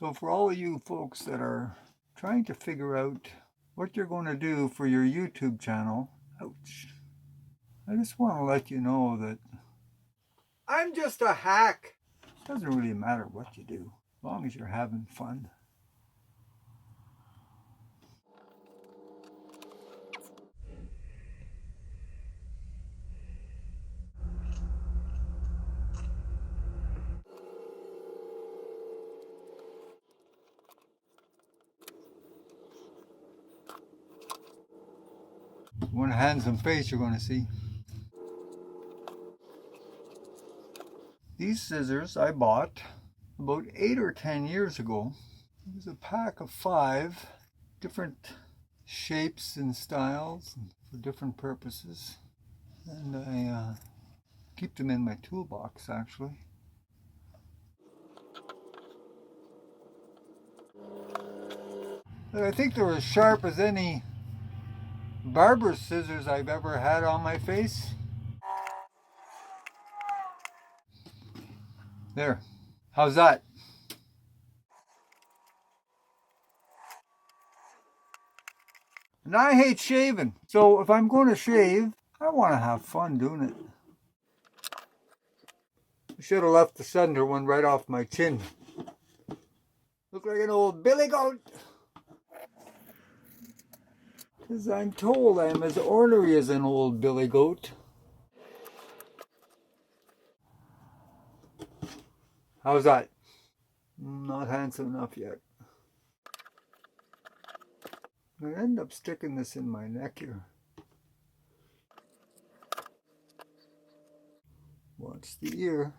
So for all of you folks that are trying to figure out what you're going to do for your YouTube channel, ouch, I just want to let you know that I'm just a hack. It doesn't really matter what you do, as long as you're having fun. One handsome face you're going to see. These scissors I bought about 8 or 10 years ago. It was a pack of 5 different shapes and styles for different purposes. And I keep them in my toolbox actually. But I think they're as sharp as any barber's scissors I've ever had on my face. There. How's that? And I hate shaving. So if I'm going to shave, I want to have fun doing it. I should have left the center one right off my chin. Look like an old billy goat. Because I'm told I'm as ornery as an old billy goat. How's that? Not handsome enough yet. I end up sticking this in my neck here. Watch the ear.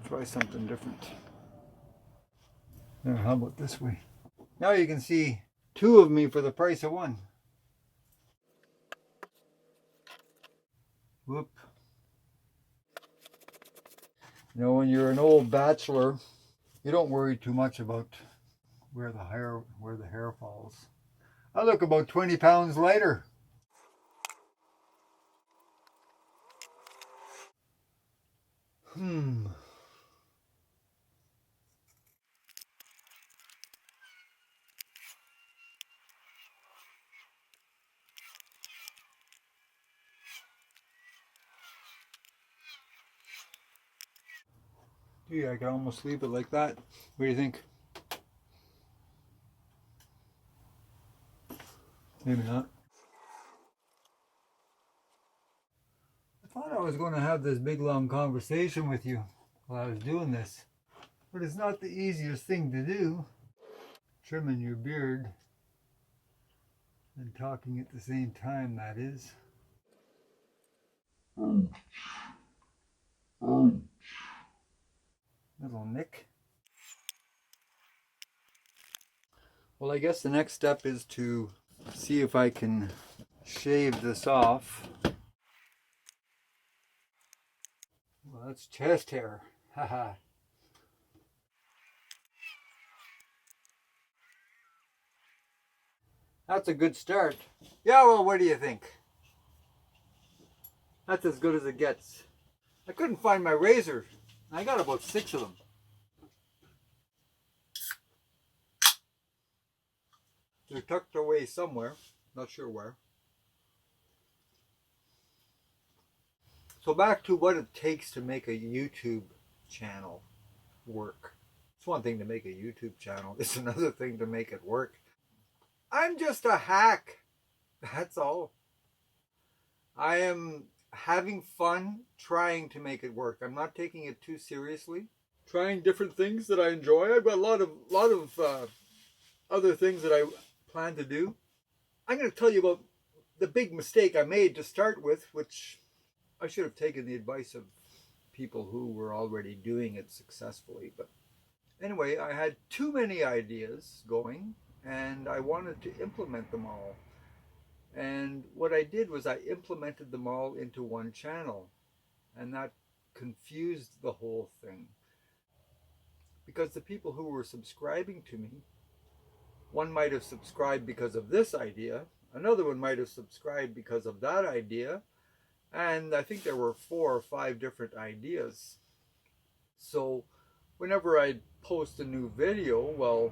Try something different. Now, how about this way? Now you can see 2 of me for the price of 1. Whoop. You know, when you're an old bachelor, you don't worry too much about where the hair falls. I look about 20 pounds lighter. Gee, I can almost leave it like that. What do you think? Maybe not. I thought I was going to have this big long conversation with you while I was doing this. But it's not the easiest thing to do. Trimming your beard and talking at the same time, that is. Little nick. Well, I guess the next step is to see if I can shave this off. Well, that's chest hair. Haha. That's a good start. Yeah, well, what do you think? That's as good as it gets. I couldn't find my razor. I got about 6 of them. They're tucked away somewhere. Not sure where. So back to what it takes to make a YouTube channel work. It's one thing to make a YouTube channel. It's another thing to make it work. I'm just a hack. That's all. I am having fun trying to make it work. I'm not taking it too seriously. Trying different things that I enjoy. I've got a lot of other things that I plan to do. I'm going to tell you about the big mistake I made to start with, which I should have taken the advice of people who were already doing it successfully. But anyway, I had too many ideas going and I wanted to implement them all. And what I did was I implemented them all into one channel, and that confused the whole thing. Because the people who were subscribing to me, one might have subscribed because of this idea, another one might have subscribed because of that idea, and I think there were 4 or 5 different ideas. So whenever I'd post a new video, well,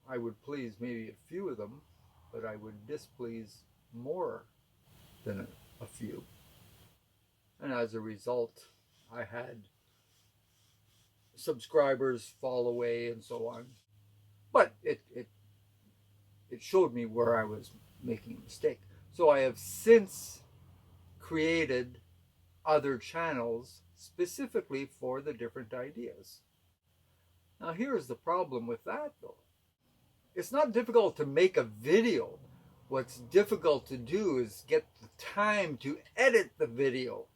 I would please maybe a few of them, but I would displease more than a few. And as a result, I had subscribers fall away and so on. But it showed me where I was making a mistake. So I have since created other channels specifically for the different ideas. Now here's the problem with that though. It's not difficult to make a video. What's difficult to do is get the time to edit the video.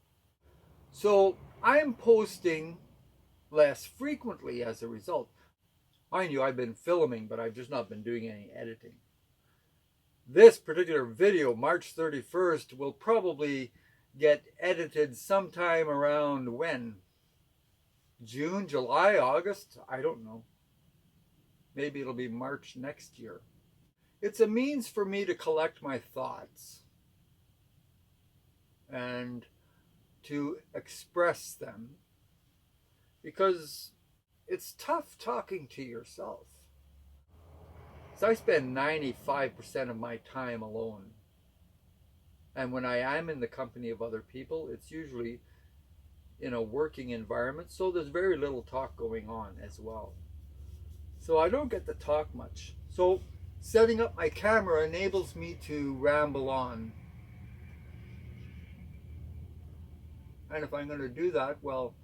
So I'm posting less frequently as a result. Mind you, I've been filming, but I've just not been doing any editing. This particular video, March 31st, will probably get edited sometime around when? June, July, August? I don't know. Maybe it'll be March next year. It's a means for me to collect my thoughts and to express them, because it's tough talking to yourself. So I spend 95% of my time alone. And when I am in the company of other people, it's usually in a working environment, so there's very little talk going on as well. So I don't get to talk much. So setting up my camera enables me to ramble on. And if I'm going to do that, well,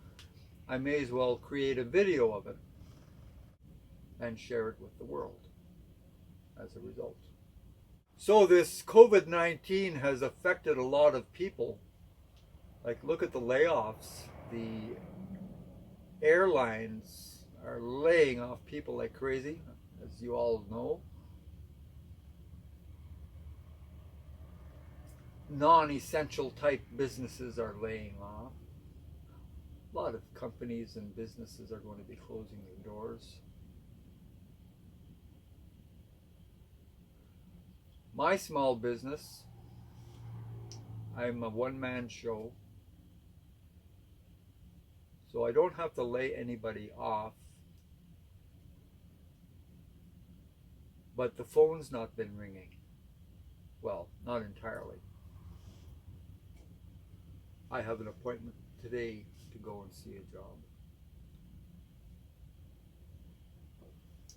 I may as well create a video of it and share it with the world as a result. So this COVID-19 has affected a lot of people. Like, look at the layoffs. The airlines are laying off people like crazy, as you all know. Non-essential type businesses are laying off. A lot of companies and businesses are going to be closing their doors. My small business, I'm a one-man show, so I don't have to lay anybody off. But the phone's not been ringing. Well, not entirely. I have an appointment today to go and see a job.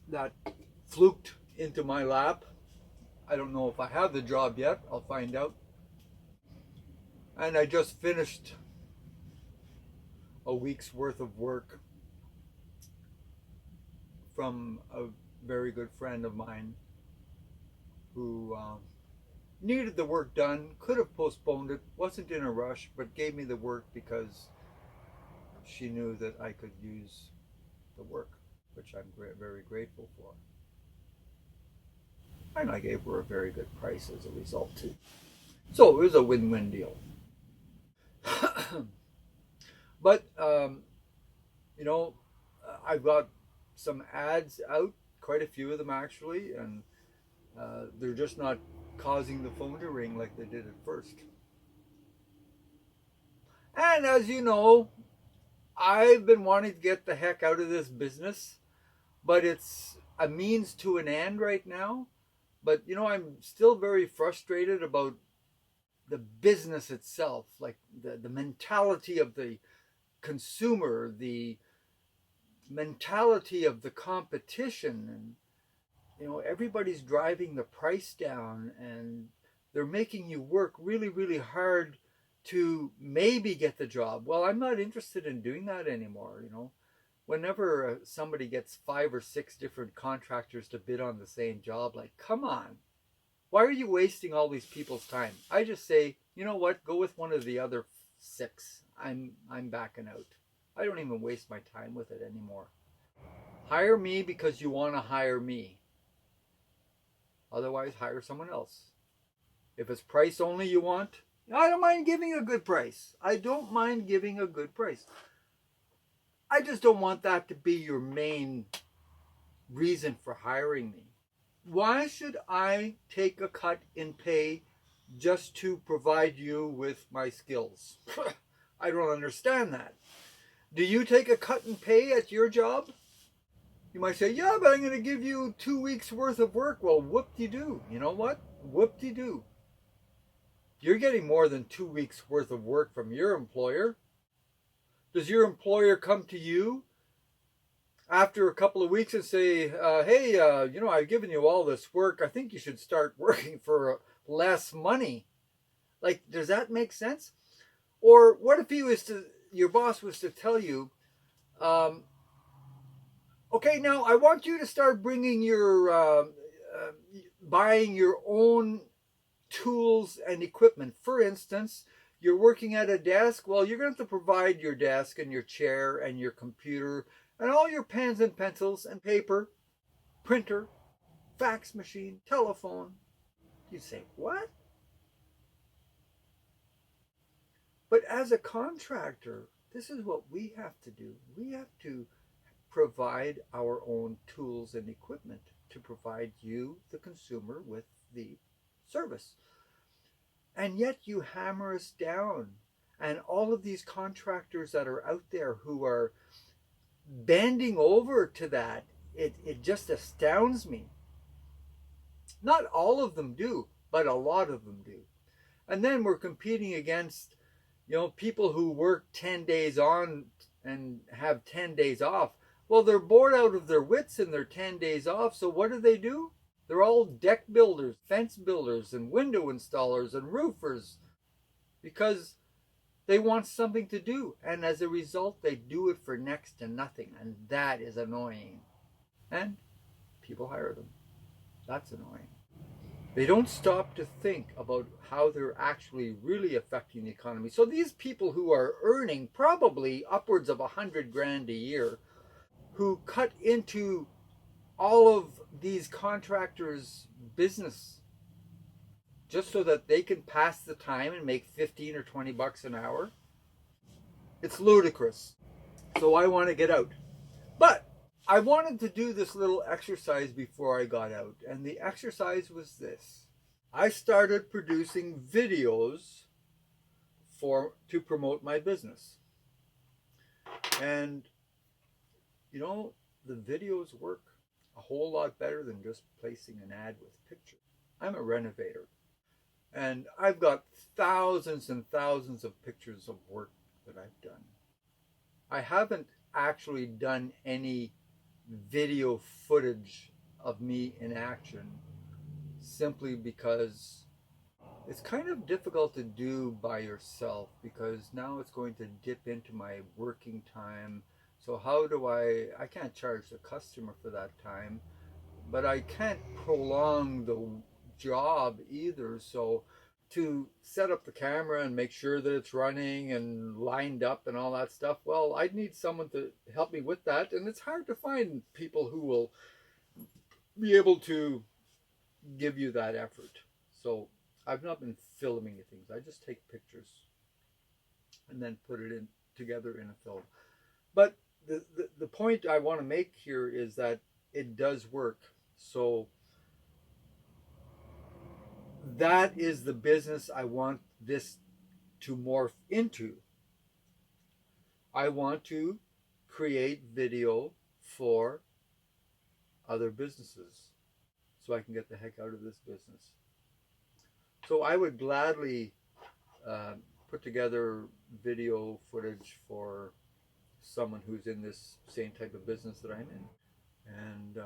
That fluked into my lap. I don't know if I have the job yet. I'll find out. And I just finished a week's worth of work from a very good friend of mine who needed the work done, could have postponed it, wasn't in a rush, but gave me the work because she knew that I could use the work, which I'm very grateful for. And I gave her a very good price as a result too. So it was a win-win deal. But, you know, I've got some ads out, quite a few of them actually, and they're just not causing the phone to ring like they did at first. And as you know, I've been wanting to get the heck out of this business, but it's a means to an end right now. But, you know, I'm still very frustrated about the business itself, like the mentality of the consumer, the mentality of the competition. And, you know, everybody's driving the price down and they're making you work really, really hard to maybe get the job. Well, I'm not interested in doing that anymore, you know. Whenever somebody gets 5 or 6 different contractors to bid on the same job, like, come on. Why are you wasting all these people's time? I just say, you know what, go with one of the other 6. I'm backing out. I don't even waste my time with it anymore. Hire me because you want to hire me. Otherwise, hire someone else. If it's price only you want, I don't mind giving a good price. I don't mind giving a good price. I just don't want that to be your main reason for hiring me. Why should I take a cut in pay just to provide you with my skills? I don't understand that. Do you take a cut in pay at your job? You might say, yeah, but I'm going to give you 2 weeks worth of work. Well, whoop-de-doo. You know what? Whoop-de-doo. You're getting more than 2 weeks worth of work from your employer. Does your employer come to you after a couple of weeks and say, hey, I've given you all this work. I think you should start working for less money. Like, does that make sense? Or what if your boss was to tell you, okay, now I want you to start bringing buying your own tools and equipment. For instance, you're working at a desk. Well, you're going to have to provide your desk and your chair and your computer and all your pens and pencils and paper, printer, fax machine, telephone. You say, what? But as a contractor, this is what we have to do. We have to provide our own tools and equipment to provide you, the consumer, with the service. And yet you hammer us down. And all of these contractors that are out there who are bending over to that, it just astounds me. Not all of them do, but a lot of them do. And then we're competing against, people who work 10 days on and have 10 days off. Well, they're bored out of their wits in their 10 days off. So what do? They're all deck builders, fence builders, and window installers and roofers because they want something to do. And as a result, they do it for next to nothing. And that is annoying. And people hire them. That's annoying. They don't stop to think about how they're actually really affecting the economy. So these people who are earning probably upwards of $100,000 a year, who cut into all of these contractors' business just so that they can pass the time and make 15 or 20 bucks an hour, it's ludicrous. So I want to get out. But I wanted to do this little exercise before I got out, and the exercise was this. I started producing videos to promote my business. And the videos work a whole lot better than just placing an ad with pictures. I'm a renovator, and I've got thousands and thousands of pictures of work that I've done. I haven't actually done any video footage of me in action simply because it's kind of difficult to do by yourself, because now it's going to dip into my working time. So how do I can't charge the customer for that time, but I can't prolong the job either. So to set up the camera and make sure that it's running and lined up and all that stuff, well, I'd need someone to help me with that. And it's hard to find people who will be able to give you that effort. So I've not been filming things. I just take pictures and then put it together in a film. But the point I want to make here is that it does work. So that is the business I want this to morph into. I want to create video for other businesses so I can get the heck out of this business. So I would gladly put together video footage for someone who's in this same type of business that I'm in. And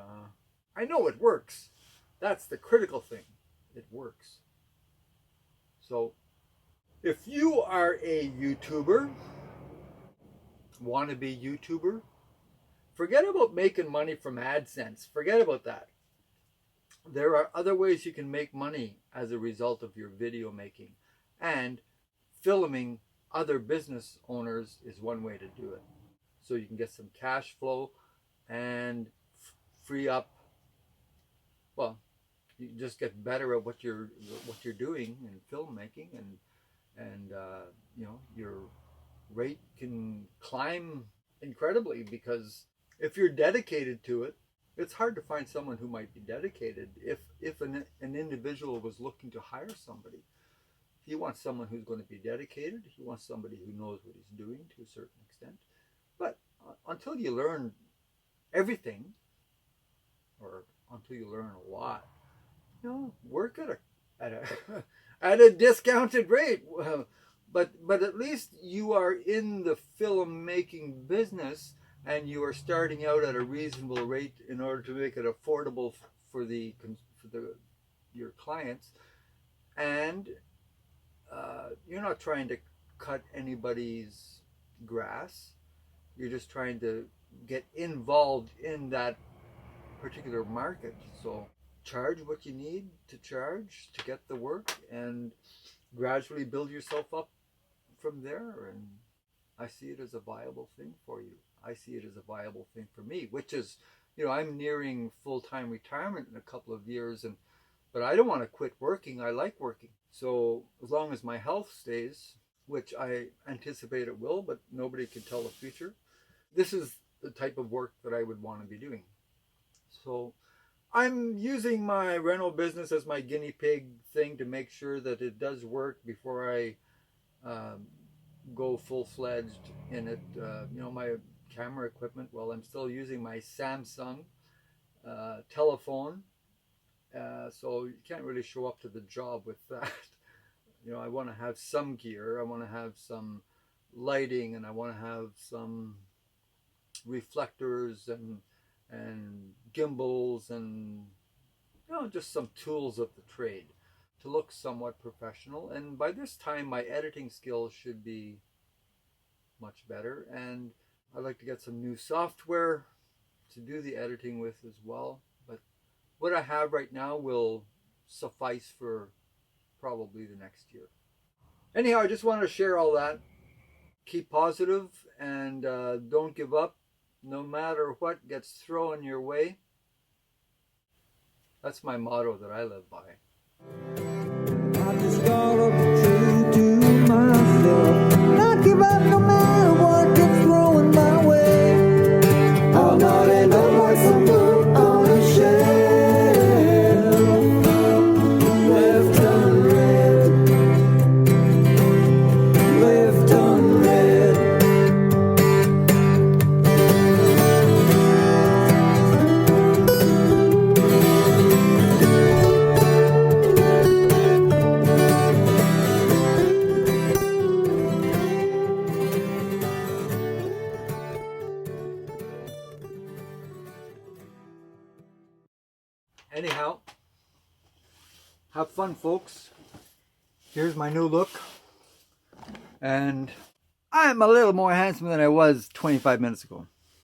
I know it works. That's the critical thing. It works. So if you are a YouTuber, wannabe YouTuber, forget about making money from AdSense. Forget about that. There are other ways you can make money as a result of your video making. And filming other business owners is one way to do it. So you can get some cash flow and free up, well, you just get better at what you're doing in filmmaking, and your rate can climb incredibly, because if you're dedicated to it, it's hard to find someone who might be dedicated. If an individual was looking to hire somebody, he wants someone who's going to be dedicated. He wants somebody who knows what he's doing to a certain extent. until you learn everything, or until you learn a lot, work at a at a discounted rate. But at least you are in the filmmaking business, and you are starting out at a reasonable rate in order to make it affordable for your clients, and you're not trying to cut anybody's grass. You're just trying to get involved in that particular market. So charge what you need to charge to get the work, and gradually build yourself up from there. And I see it as a viable thing for you. I see it as a viable thing for me, which is, I'm nearing full-time retirement in a couple of years, but I don't want to quit working. I like working. So as long as my health stays, which I anticipate it will, but nobody can tell the future, this is the type of work that I would want to be doing. So I'm using my rental business as my guinea pig thing to make sure that it does work before I go full-fledged in it. My camera equipment, well, I'm still using my Samsung telephone, so you can't really show up to the job with that. I want to have some gear. I want to have some lighting, and I want to have some reflectors and gimbals, and just some tools of the trade to look somewhat professional. And by this time my editing skills should be much better, and I'd like to get some new software to do the editing with as well. But what I have right now will suffice for probably the next year. Anyhow, I just wanted to share all that. Keep positive, and don't give up no matter what gets thrown your way. That's my motto that I live by. I just gotta be true to myself, not give up no matter what gets thrown my way. I'll not end up like some book on a shelf, left unread, left unread. Anyhow, have fun, folks. Here's my new look. And I'm a little more handsome than I was 25 minutes ago.